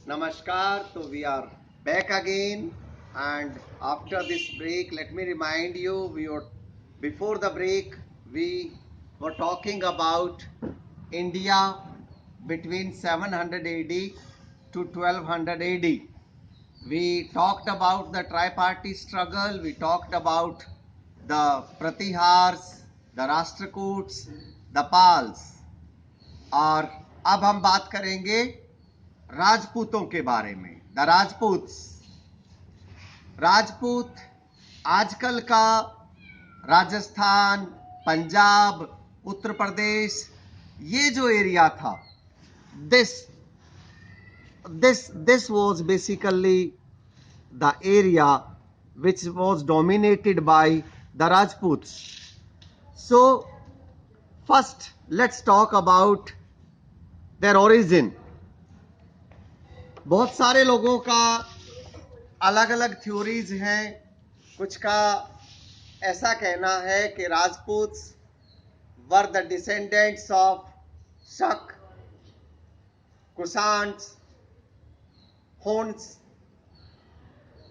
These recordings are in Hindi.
Namaskar. So we are back again, and after this break, let me remind you, before the break we were talking about India between 700 AD to 1200 AD. We talked about the tripartite struggle. We talked about the Pratihars, the Rashtrakuts, the Pals, और अब हम बात करेंगे राजपूतों के बारे में। द राजपूत आजकल का राजस्थान, पंजाब, उत्तर प्रदेश, ये जो एरिया था, this was basically the area which was dominated by the Rajputs. So first let's talk about their origin. बहुत सारे लोगों का अलग अलग थ्योरीज हैं। कुछ का ऐसा कहना है कि राजपूत्स वर द डिसेंडेंट्स ऑफ शक, कुशांट्स, होन्स।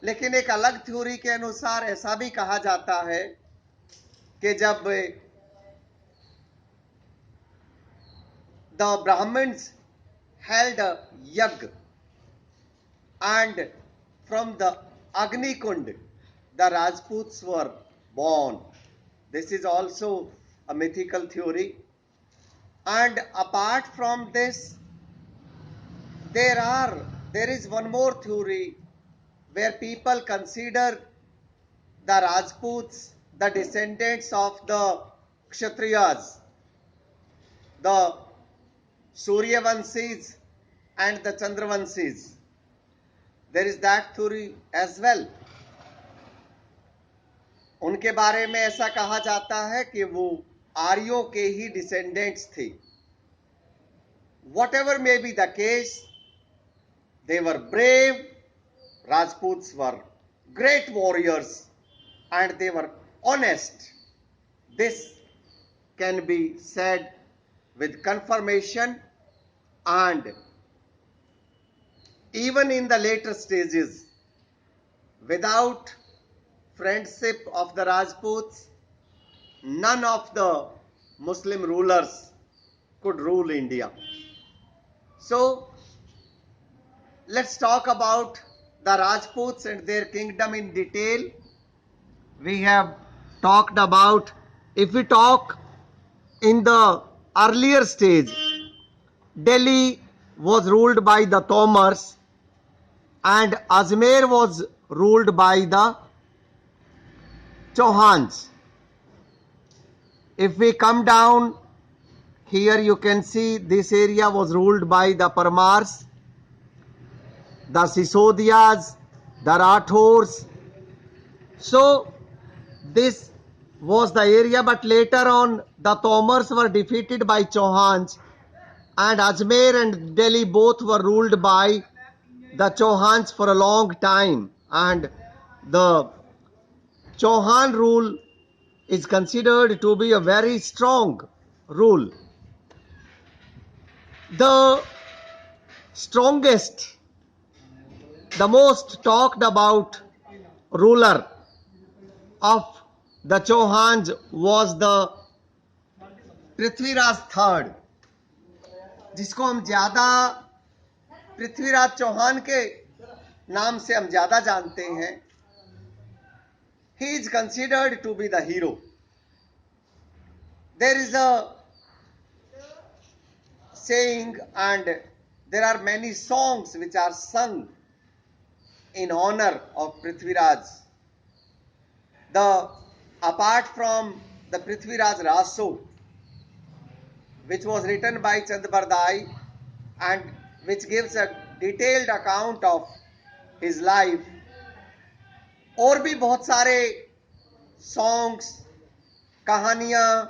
लेकिन एक अलग थ्योरी के अनुसार ऐसा भी कहा जाता है कि जब द ब्राह्मण्स हेल्ड अ यज्ञ and from the Agni Kund the Rajputs were born. This is also a mythical theory. And apart from this, there is one more theory where people consider the Rajputs the descendants of the Kshatriyas, the Suryavanshis and the Chandravanshis. There is that theory as well. उनके बारे में ऐसा कहा जाता है कि वो आर्यों के ही डिसेंडेंट्स थे। Whatever may be the case, they were brave. Rajputs were great warriors and they were honest. This can be said with confirmation, and even in the later stages, without friendship of the Rajputs, none of the Muslim rulers could rule India. So let's talk about the Rajputs and their kingdom in detail. We have talked about, if we talk in the earlier stage, Delhi was ruled by the Tomars and Ajmer was ruled by the Chauhans. If we come down here, you can see this area was ruled by the Parmars, the Sisodias, the Rathors. So this was the area, but later on the Tomars were defeated by Chauhans, and Ajmer and Delhi both were ruled by the Chauhans for a long time, and the Chauhan rule is considered to be a very strong rule. The strongest, the most talked about ruler of the Chauhans was the Prithviraj third, जिसको हम ज्यादा पृथ्वीराज चौहान के नाम से हम ज्यादा जानते हैं। He is considered to be the hero. There is a saying and there are many songs which are sung in honor of Prithviraj. Apart from the Prithviraj Raso, which was written by Chandbardai and which gives a detailed account of his life, और भी बहुत सारे सॉन्ग्स, कहानियां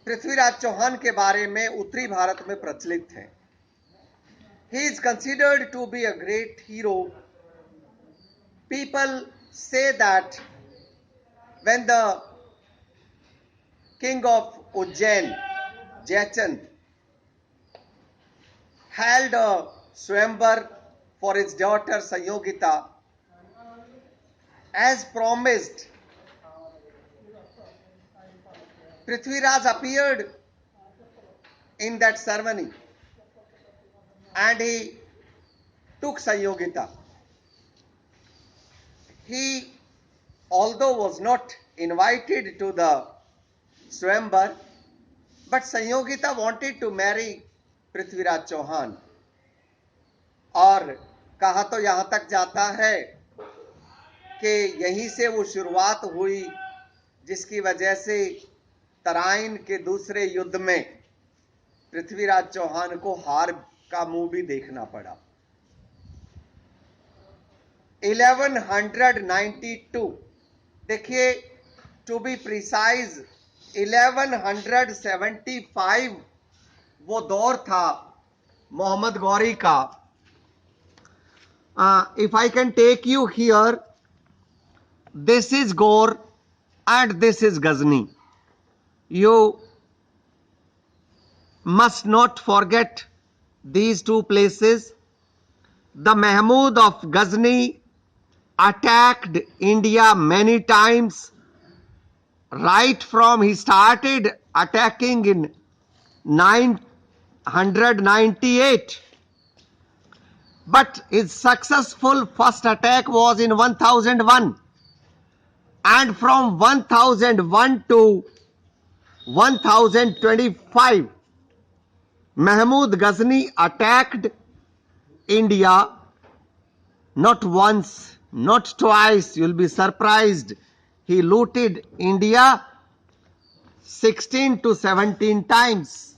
पृथ्वीराज चौहान के बारे में उत्तरी भारत में प्रचलित हैं। He is considered to be a great hero. People say that when the king of Ujjain, Jayachand, held a Swayamvar for his daughter Sanyogita. As promised, Prithviraj appeared in that ceremony and he took Sanyogita. He, although was not invited to the Swayamvar, but Sanyogita wanted to marry Prithviraj Chauhan और कहा तो यहां तक जाता है कि यहीं से वो शुरुआत हुई जिसकी वजह से तराइन के दूसरे युद्ध में पृथ्वीराज चौहान को हार का मुंह भी देखना पड़ा। 1192, देखिए टू बी प्रिसाइज 1175 वो दौर था मोहम्मद गौरी का। If I can take you here, this is Ghor and this is Ghazni. You must not forget these two places. The Mahmud of Ghazni attacked India many times. Right from he started attacking in 998, but his successful first attack was in 1001, and from 1001 to 1025 Mahmud Ghazni attacked India not once, not twice. You'll be surprised. He looted India 16 to 17 times.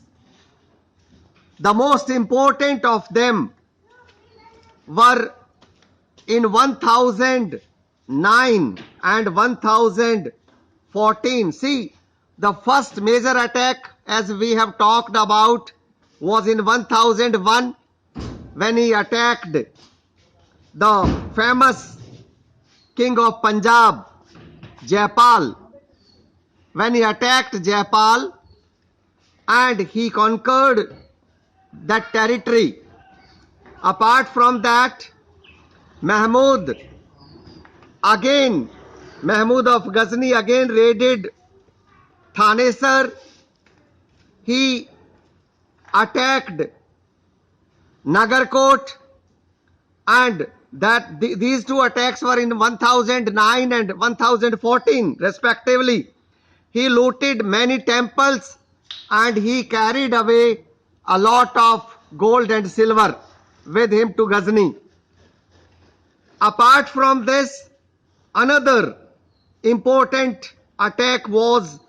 The most important of them were in 1009 and 1014. See, the first major attack, as we have talked about, was in 1001 when he attacked the famous king of Punjab, Jaipal. When he attacked Jaipal and he conquered that territory. Apart from that, Mahmud of Ghazni again raided Thanesar. He attacked Nagarkot, and these two attacks were in 1009 and 1014 respectively. He looted many temples and he carried away a lot of gold and silver with him to Ghazni. Apart from this, another important attack was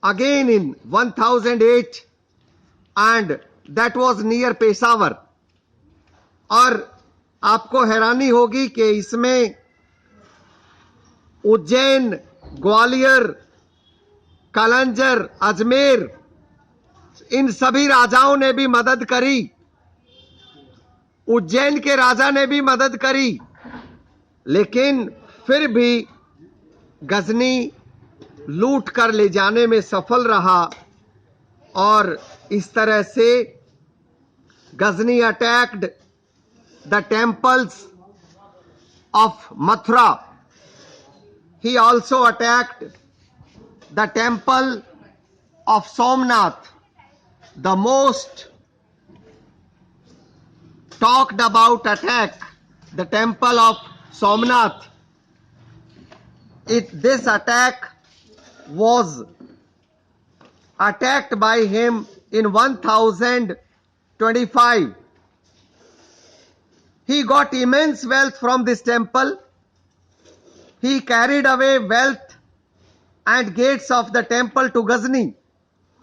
again in 1008, and that was near Peshawar. और आपको हैरानी होगी कि इसमें उज्जैन, ग्वालियर, कलंजर, अजमेर, इन सभी राजाओं ने भी मदद करी। उज्जैन के राजा ने भी मदद करी, लेकिन फिर भी गजनी लूट कर ले जाने में सफल रहा और इस तरह से Ghazni attacked the temples of Mathura. He also attacked the temple of Somnath, the most talked about attack, the temple of Somnath. This attack was attacked by him in 1025. He got immense wealth from this temple. He carried away wealth and gates of the temple to Ghazni.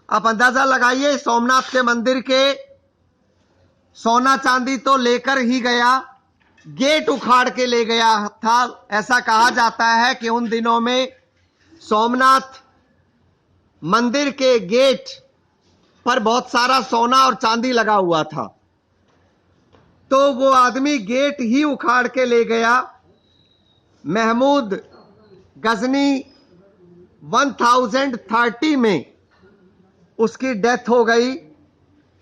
आप अंदाजा लगाइए, सोमनाथ के मंदिर के सोना चांदी तो लेकर ही गया, गेट उखाड़ के ले गया था. ऐसा कहा जाता है कि उन दिनों में सोमनाथ मंदिर के गेट पर बहुत सारा सोना और चांदी लगा हुआ था, तो वो आदमी गेट ही उखाड़ के ले गया. महमूद गजनी 1030 में उसकी डेथ हो गई,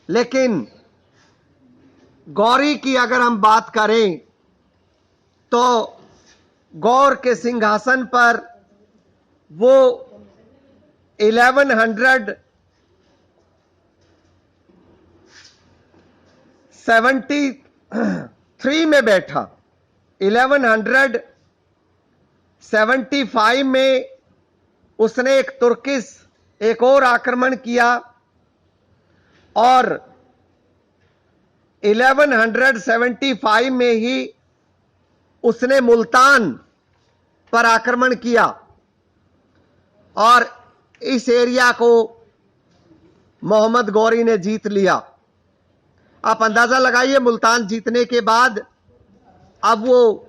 लेकिन गौरी की अगर हम बात करें तो गौर के सिंहासन पर वो 1173 में बैठा। 1175 में उसने एक और आक्रमण किया और 1175 में ही उसने मुल्तान पर आक्रमण किया और इस एरिया को मोहम्मद गौरी ने जीत लिया। आप अंदाजा लगाइए, मुल्तान जीतने के बाद अब वो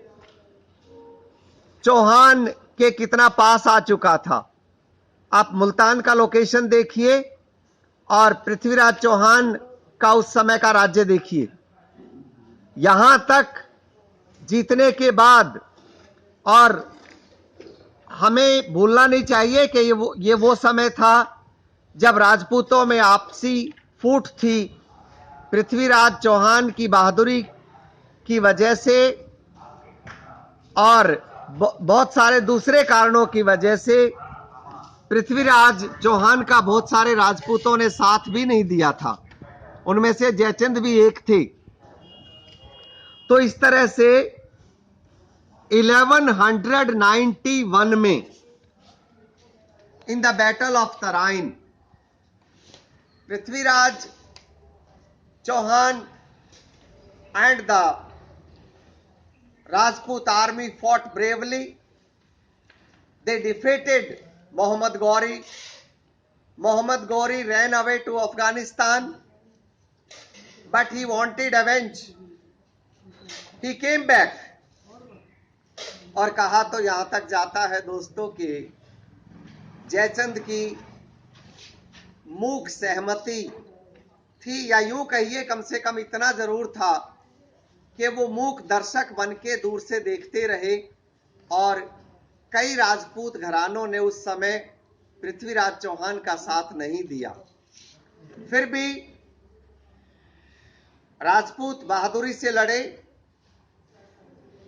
चौहान के कितना पास आ चुका था। आप मुल्तान का लोकेशन देखिए और पृथ्वीराज चौहान का उस समय का राज्य देखिए। यहां तक जीतने के बाद, और हमें भूलना नहीं चाहिए कि ये वो समय था जब राजपूतों में आपसी फूट थी। पृथ्वीराज चौहान की बहादुरी की वजह से और बहुत सारे दूसरे कारणों की वजह से पृथ्वीराज चौहान का बहुत सारे राजपूतों ने साथ भी नहीं दिया था। उनमें से जयचंद भी एक थे। तो इस तरह से 1191 में in the battle of Tarain, Prithviraj Chauhan and the Rajput army fought bravely. They defeated Muhammad Ghauri. Muhammad Ghauri ran away to Afghanistan, but he wanted revenge. He came back. और कहा तो यहां तक जाता है दोस्तों कि जयचंद की मूक सहमति थी, या यूं कहिए कम से कम इतना जरूर था कि वो मूक दर्शक बन के दूर से देखते रहे। और कई राजपूत घरानों ने उस समय पृथ्वीराज चौहान का साथ नहीं दिया। फिर भी राजपूत बहादुरी से लड़े,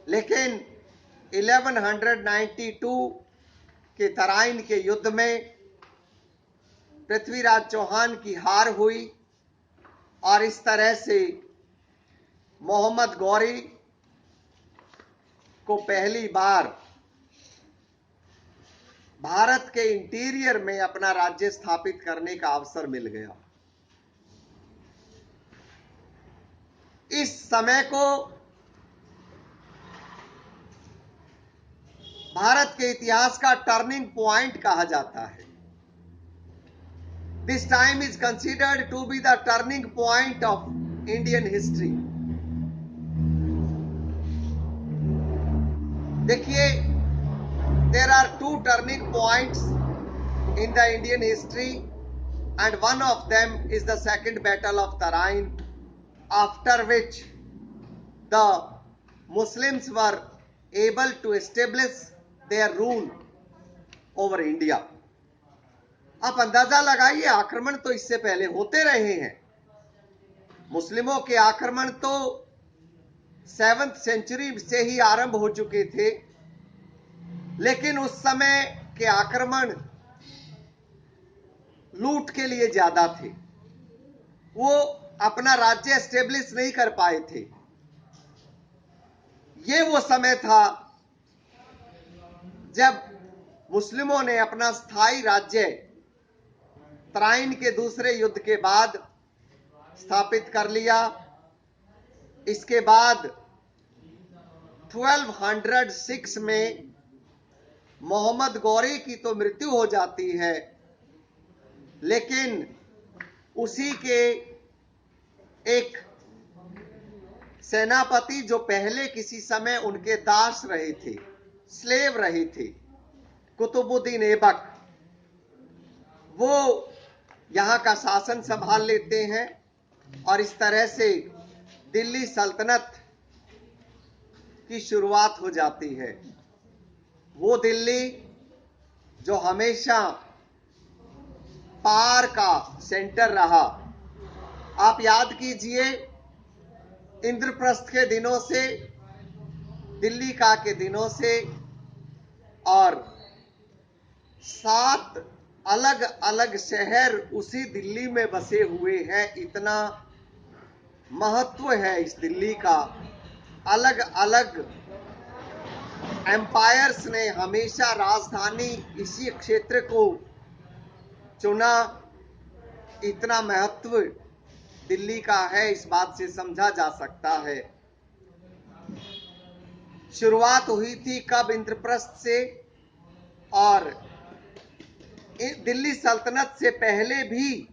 लेकिन 1192 के तराइन के युद्ध में पृथ्वीराज चौहान की हार हुई और इस तरह से मोहम्मद गौरी को पहली बार भारत के इंटीरियर में अपना राज्य स्थापित करने का अवसर मिल गया। इस समय को भारत के इतिहास का टर्निंग पॉइंट कहा जाता है। This time is considered to be the turning point of Indian history. देखिए, there are two turning points in the Indian history, and one of them is the Second Battle of Tarain, after which the Muslims were able to establish their rule over India. आप अंदाजा लगाइए, आक्रमण तो इससे पहले होते रहे हैं। मुस्लिमों के आक्रमण तो 7th सेंचुरी से ही आरंभ हो चुके थे, लेकिन उस समय के आक्रमण लूट के लिए ज्यादा थे। वो अपना राज्य एस्टेब्लिश नहीं कर पाए थे। ये वो समय था जब मुस्लिमों ने अपना स्थायी राज्य तराइन के दूसरे युद्ध के बाद स्थापित कर लिया। इसके बाद 1206 में मोहम्मद गौरी की तो मृत्यु हो जाती है, लेकिन उसी के एक सेनापति जो पहले किसी समय उनके दास रहे थे, स्लेव रहे थे, कुतुबुद्दीन ऐबक, वो यहां का शासन संभाल लेते हैं और इस तरह से दिल्ली सल्तनत की शुरुआत हो जाती है। वो दिल्ली जो हमेशा पार का सेंटर रहा। आप याद कीजिए इंद्रप्रस्थ के दिनों से, दिल्ली का के दिनों से, और 7 अलग अलग शहर उसी दिल्ली में बसे हुए हैं। इतना महत्व है इस दिल्ली का। अलग अलग एम्पायर्स ने हमेशा राजधानी इसी क्षेत्र को चुना। इतना महत्व दिल्ली का है, इस बात से समझा जा सकता है। शुरुआत हुई थी कब? इंद्रप्रस्थ से। और दिल्ली सल्तनत से पहले भी,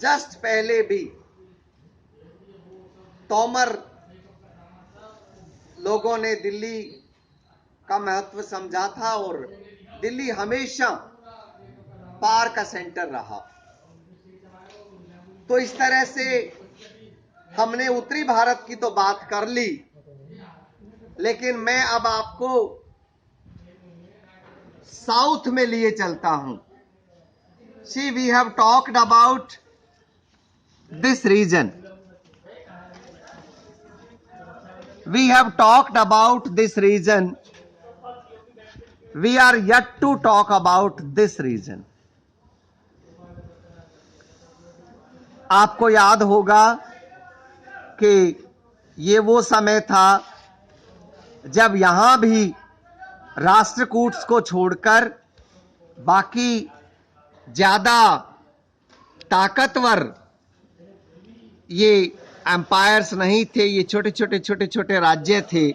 जस्ट पहले भी तोमर लोगों ने दिल्ली का महत्व समझा था, और दिल्ली हमेशा पार का सेंटर रहा। तो इस तरह से हमने उत्तरी भारत की तो बात कर ली, लेकिन मैं अब आपको साउथ में लिए चलता हूं। See, we have talked about this region. We have talked about this region. We are yet to talk about this region. आपको याद होगा कि ये वो समय था जब यहां भी राष्ट्रकूट्स को छोड़कर बाकी ज्यादा ताकतवर ये एम्पायर्स नहीं थे। ये छोटे छोटे राज्य थे।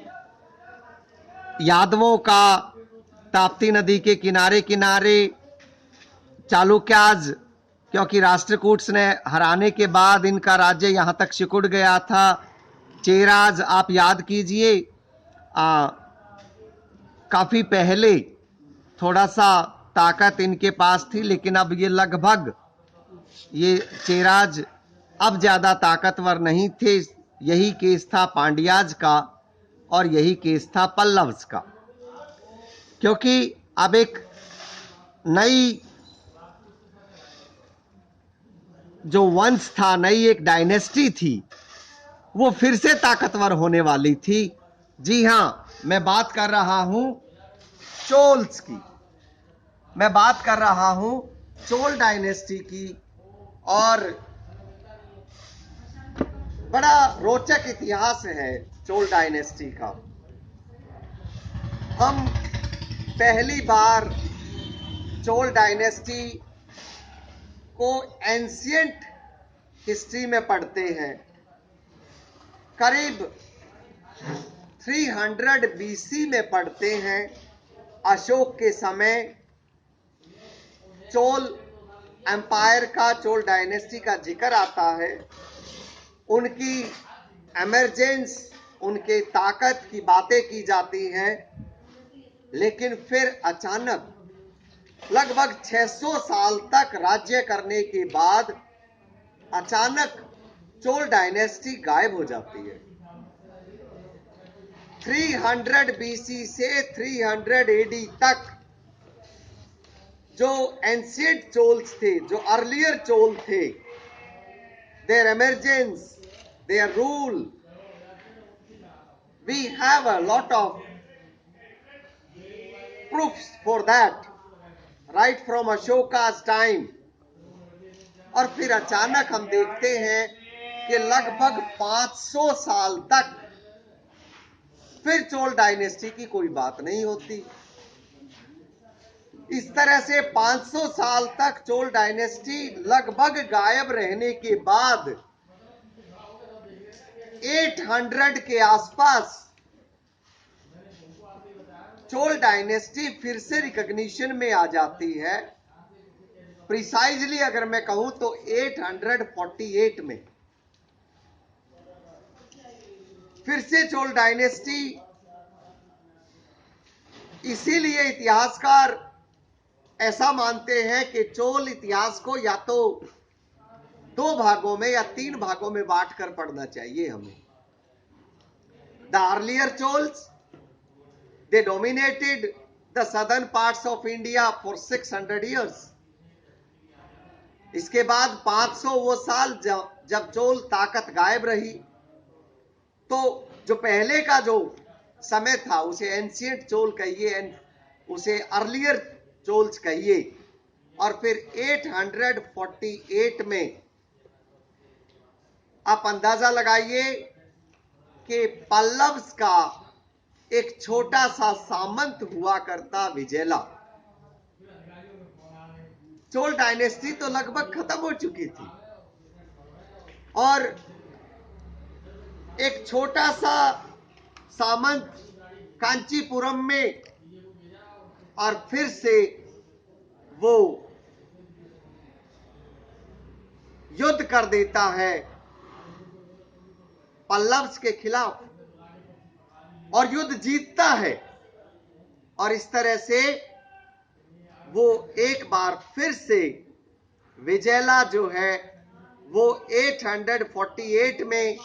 यादवों का ताप्ती नदी के किनारे किनारे, चालुक्याज, क्योंकि राष्ट्रकूट्स ने हराने के बाद इनका राज्य यहां तक सिकुड़ गया था। चेराज, आप याद कीजिए, काफी पहले थोड़ा सा ताकत इनके पास थी, लेकिन अब ये लगभग, ये चेराज अब ज्यादा ताकतवर नहीं थे। यही केस था पांड्याज का, और यही केस था पल्लव्स का। क्योंकि अब एक नई जो वंश था, नई एक डायनेस्टी थी, वो फिर से ताकतवर होने वाली थी। जी हां, मैं बात कर रहा हूं चोल्स की। मैं बात कर रहा हूं चोल डायनेस्टी की। और बड़ा रोचक इतिहास है चोल डायनेस्टी का। हम पहली बार चोल डायनेस्टी को एंशिएंट हिस्ट्री में पढ़ते हैं। करीब 300 बीसी में पढ़ते हैं। अशोक के समय चोल एम्पायर का, चोल डायनेस्टी का जिक्र आता है। उनकी एमर्जेंस, उनके ताकत की बातें की जाती हैं। लेकिन फिर अचानक लगभग 600 साल तक राज्य करने के बाद अचानक चोल डायनेस्टी गायब हो जाती है। 300 बीसी से 300 एडी तक जो एंशिएंट चोल्स थे, जो अर्लियर चोल थे, their emergence, their rule, we have a lot of proofs for that right from Ashoka's time. और फिर अचानक हम देखते हैं कि लगभग 500 साल तक फिर चोल डायनेस्टी की कोई बात नहीं होती। इस तरह से 500 साल तक चोल डायनेस्टी लगभग गायब रहने के बाद 800 के आसपास चोल डायनेस्टी फिर से रिकॉग्निशन में आ जाती है। प्रिसाइजली अगर मैं कहूं तो 848 में फिर से चोल डायनेस्टी। इसीलिए इतिहासकार ऐसा मानते हैं कि चोल इतिहास को या तो 2 भागों में या 3 भागों में बांटकर पढ़ना चाहिए हमें। The earlier Cholas, they dominated the southern parts of India for 600 years. इसके बाद 500 वो साल जब चोल ताकत गायब रही तो जो पहले का जो समय था उसे एंशियंट चोल कहिए, उसे अर्लियर चोल्स कहिए। और फिर 848 में आप अंदाजा लगाइए कि पल्लव्स का एक छोटा सा सामंत हुआ करता विजयला। चोल डायनेस्टी तो लगभग खत्म हो चुकी थी और एक छोटा सा सामंत कांचीपुरम में, और फिर से वो युद्ध कर देता है पल्लव्स के खिलाफ और युद्ध जीतता है। और इस तरह से वो एक बार फिर से विजयला जो है वो 848 में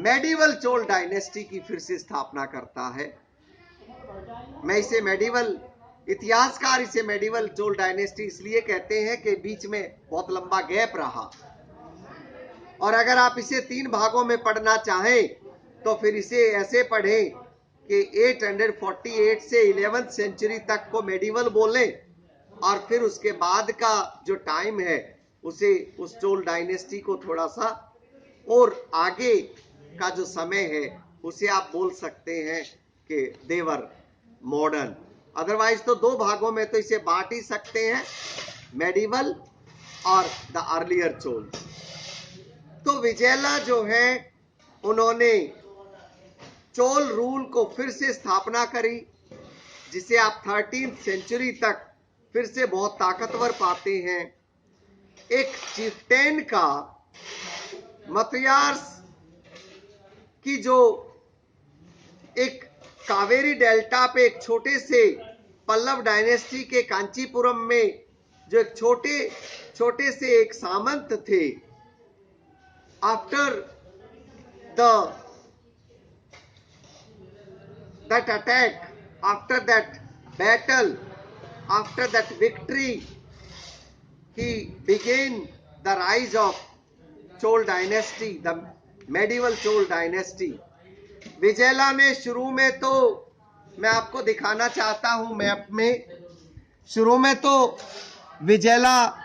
मेडिवल चोल डायनेस्टी की फिर से स्थापना करता है। मैं इसे मेडिवल, इतिहासकार इसे मेडिवल चोल डायनेस्टी इसलिए कहते हैं कि बीच में बहुत लंबा गैप रहा। और अगर आप इसे 3 भागों में पढ़ना चाहें तो फिर इसे ऐसे पढ़ें कि 848 से 11वीं सेंचुरी तक को मेडिवल बोलें और फिर उसके बाद का जो टाइम है उसे, उस चोल डायनेस्टी को थोड़ा सा और आगे का जो समय है उसे आप बोल सकते हैं कि देवर मॉडर्न। अदरवाइज तो 2 भागों में तो इसे बांट ही सकते हैं, मेडिवल और द अर्लियर चोल। तो विजयला जो है उन्होंने चोल रूल को फिर से स्थापना करी, जिसे आप 13वीं सेंचुरी तक फिर से बहुत ताकतवर पाते हैं। एक चिफ्टेन का मतियार्स की जो एक कावेरी डेल्टा पे एक छोटे से पल्लव डायनेस्टी के कांचीपुरम में जो एक छोटे से एक सामंत थे, after that attack, after that battle, after that victory, he began the rise of Chol dynasty, the medieval Chol dynasty. विजयला ने शुरू में तो, मैं आपको दिखाना चाहता हूं मैप में, शुरू में तो विजयला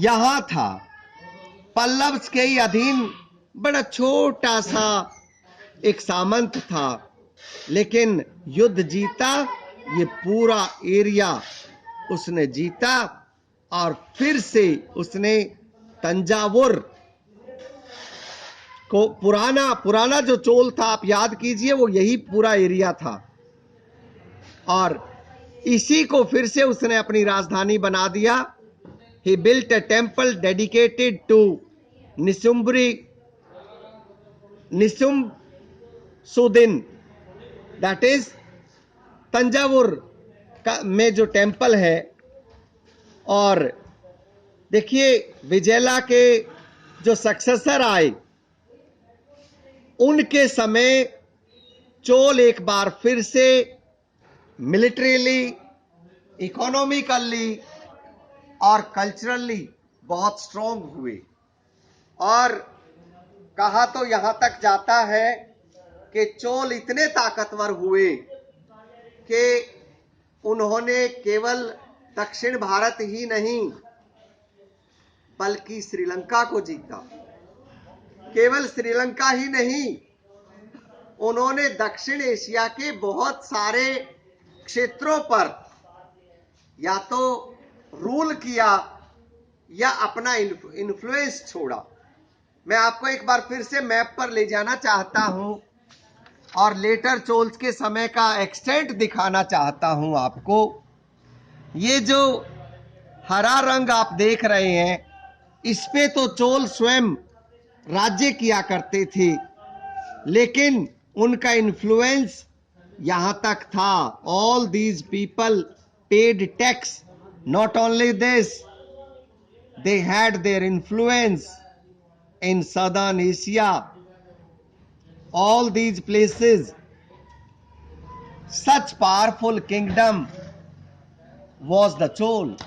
यहां था, पल्लव्स के ही अधीन बड़ा छोटा सा एक सामंत था, लेकिन युद्ध जीता, ये पूरा एरिया उसने जीता और फिर से उसने तंजावुर को, पुराना जो चोल था आप याद कीजिए, वो यही पूरा एरिया था और इसी को फिर से उसने अपनी राजधानी बना दिया। He built a temple dedicated to निसुम्सुदिन, दैट इज तंजावुर में जो टेम्पल है। और देखिए विजयला के जो सक्सेसर आए उनके समय चोल एक बार फिर से मिलिट्रीली, इकोनॉमिकली और कल्चरली बहुत स्ट्रॉन्ग हुए। और कहा तो यहां तक जाता है कि चोल इतने ताकतवर हुए कि उन्होंने केवल दक्षिण भारत ही नहीं बल्कि श्रीलंका को जीता। केवल श्रीलंका ही नहीं, उन्होंने दक्षिण एशिया के बहुत सारे क्षेत्रों पर या तो रूल किया या अपना इन्फ्लुएंस छोड़ा। मैं आपको एक बार फिर से मैप पर ले जाना चाहता हूं और लेटर चोल्स के समय का एक्सटेंट दिखाना चाहता हूं आपको। ये जो हरा रंग आप देख रहे हैं, इस पे तो चोल स्वयं राज्य किया करते थे, लेकिन उनका इन्फ्लुएंस यहां तक था। All these people paid tax, not only this, they had their influence in southern Asia, all these places. Such powerful kingdom was the Chol.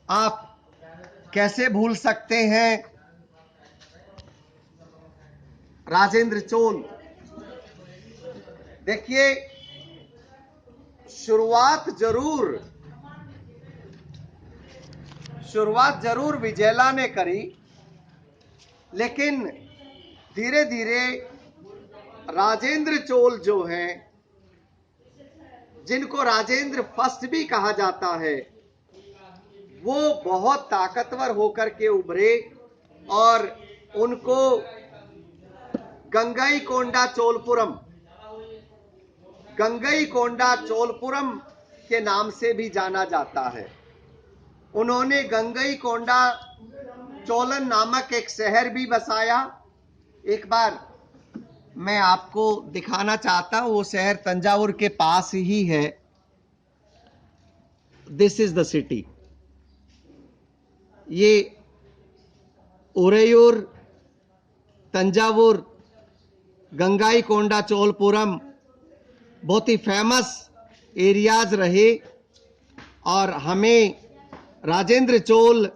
आप कैसे भूल सकते हैं राजेंद्र चोल। देखिए, शुरुआत जरूर विजयला ने करी, लेकिन धीरे धीरे राजेंद्र चोल जो हैं, जिनको राजेंद्र फर्स्ट भी कहा जाता है, वो बहुत ताकतवर होकर के उभरे और उनको गंगईकोंडा चोलपुरम के नाम से भी जाना जाता है। उन्होंने गंगईकोंडा चोलन नामक एक शहर भी बसाया। एक बार मैं आपको दिखाना चाहता हूं, वो शहर तंजावुर के पास ही है। This is the city. ये उरेयूर, तंजावुर, गंगईकोंडा चोलपुरम बहुत ही फेमस एरियाज रहे और हमें राजेंद्र चोल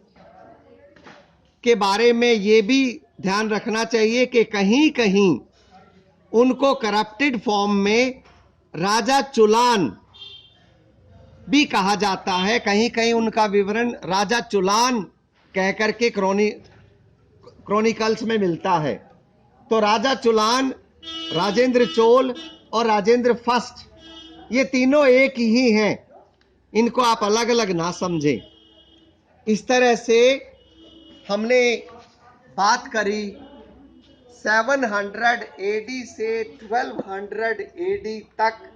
के बारे में ये भी ध्यान रखना चाहिए कि कहीं कहीं उनको करप्टेड फॉर्म में राजा चुलान भी कहा जाता है। कहीं कहीं उनका विवरण राजा चुलान कहकर के क्रॉनिकल्स में मिलता है। तो राजा चुलान, राजेंद्र चोल और राजेंद्र फर्स्ट, ये तीनों एक ही हैं। इनको आप अलग अलग ना समझें। इस तरह से हमने बात करी 700 एडी से 1200 एडी तक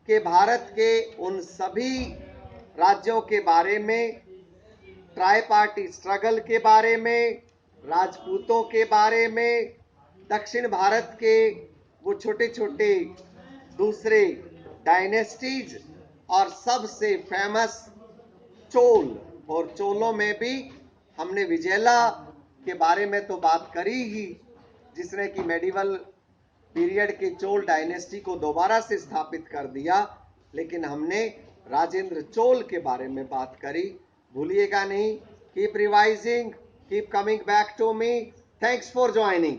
के भारत के उन सभी राज्यों के बारे में, ट्राई पार्टी स्ट्रगल के बारे में, राजपूतों के बारे में, दक्षिण भारत के वो छोटे छोटे दूसरे डायनेस्टीज और सबसे फेमस चोल। और चोलों में भी हमने विजयला के बारे में तो बात करी ही, जिसने कि मेडिवल पीरियड के चोल डायनेस्टी को दोबारा से स्थापित कर दिया। लेकिन हमने राजेंद्र चोल के बारे में बात करी। भूलिएगा नहीं। Keep revising, keep coming back to me. Thanks for joining.